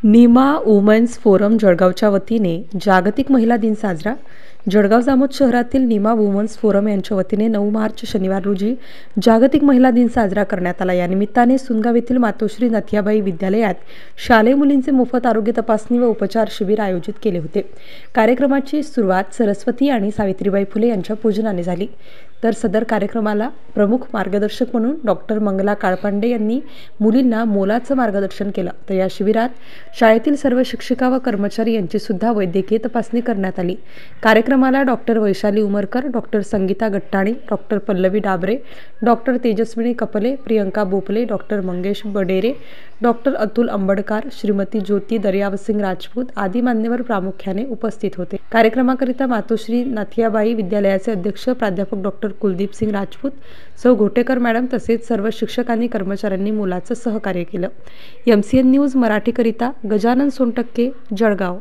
Neema women's forum जळगावच्या वतीने जागतिक महिला दिन साजरा. जळगाव जामोद शहरातील नीमा वुमन्स फोरम यांच्या वतीने 9 मार्च शनिवार रोजी जागतिक महिला दिन साजरा करण्यात आला. या निमित्ताने सुनगाव येथील मातोश्री नथियाबाई विद्यालयात शालेय मुलींचे मोफत आरोग्य तपासणी व उपचार शिबिर आयोजित केले होते. कार्यक्रमाची सुरुवात सरस्वती आणि सावित्रीबाई फुले यांच्या पूजनाने झाली. तर सदर कार्यक्रमाला प्रमुख मार्गदर्शक म्हणून डॉक्टर मंगला काळपांडे यांनी मुलींना मोलाचं मार्गदर्शन केलं. तर या शिबिरात शाळेतील सर्व शिक्षिका व कर्मचारी यांची सुद्धा वैद्यकीय तपासणी करण्यात आली. कार्यक्रमाला doctor Vaishali Umarkar, doctor Sangeeta Gattani, doctor Pallavi Dabre, doctor Tejaswini Kaple, Priyanka Bople, doctor Mangesh Badere, doctor Atul Ambadkar, Shrimati Jyoti Daryavsingh Rajput आदी मान्यवर प्रामुख्याने उपस्थित होते. कार्यक्रमाकरिता मातोश्री नाथियाबाई विद्यालयाचे अध्यक्ष प्राध्यापक डॉक्टर कुलदीप सिंग राजपूत, सौ घोटेकर मॅडम तसेच सर्व शिक्षकांनी कर्मचाऱ्यांनी मोलाचं सहकार्य केलं. MCN न्यूज मराठीकरिता गजानन सोनटक्के, जळगाव.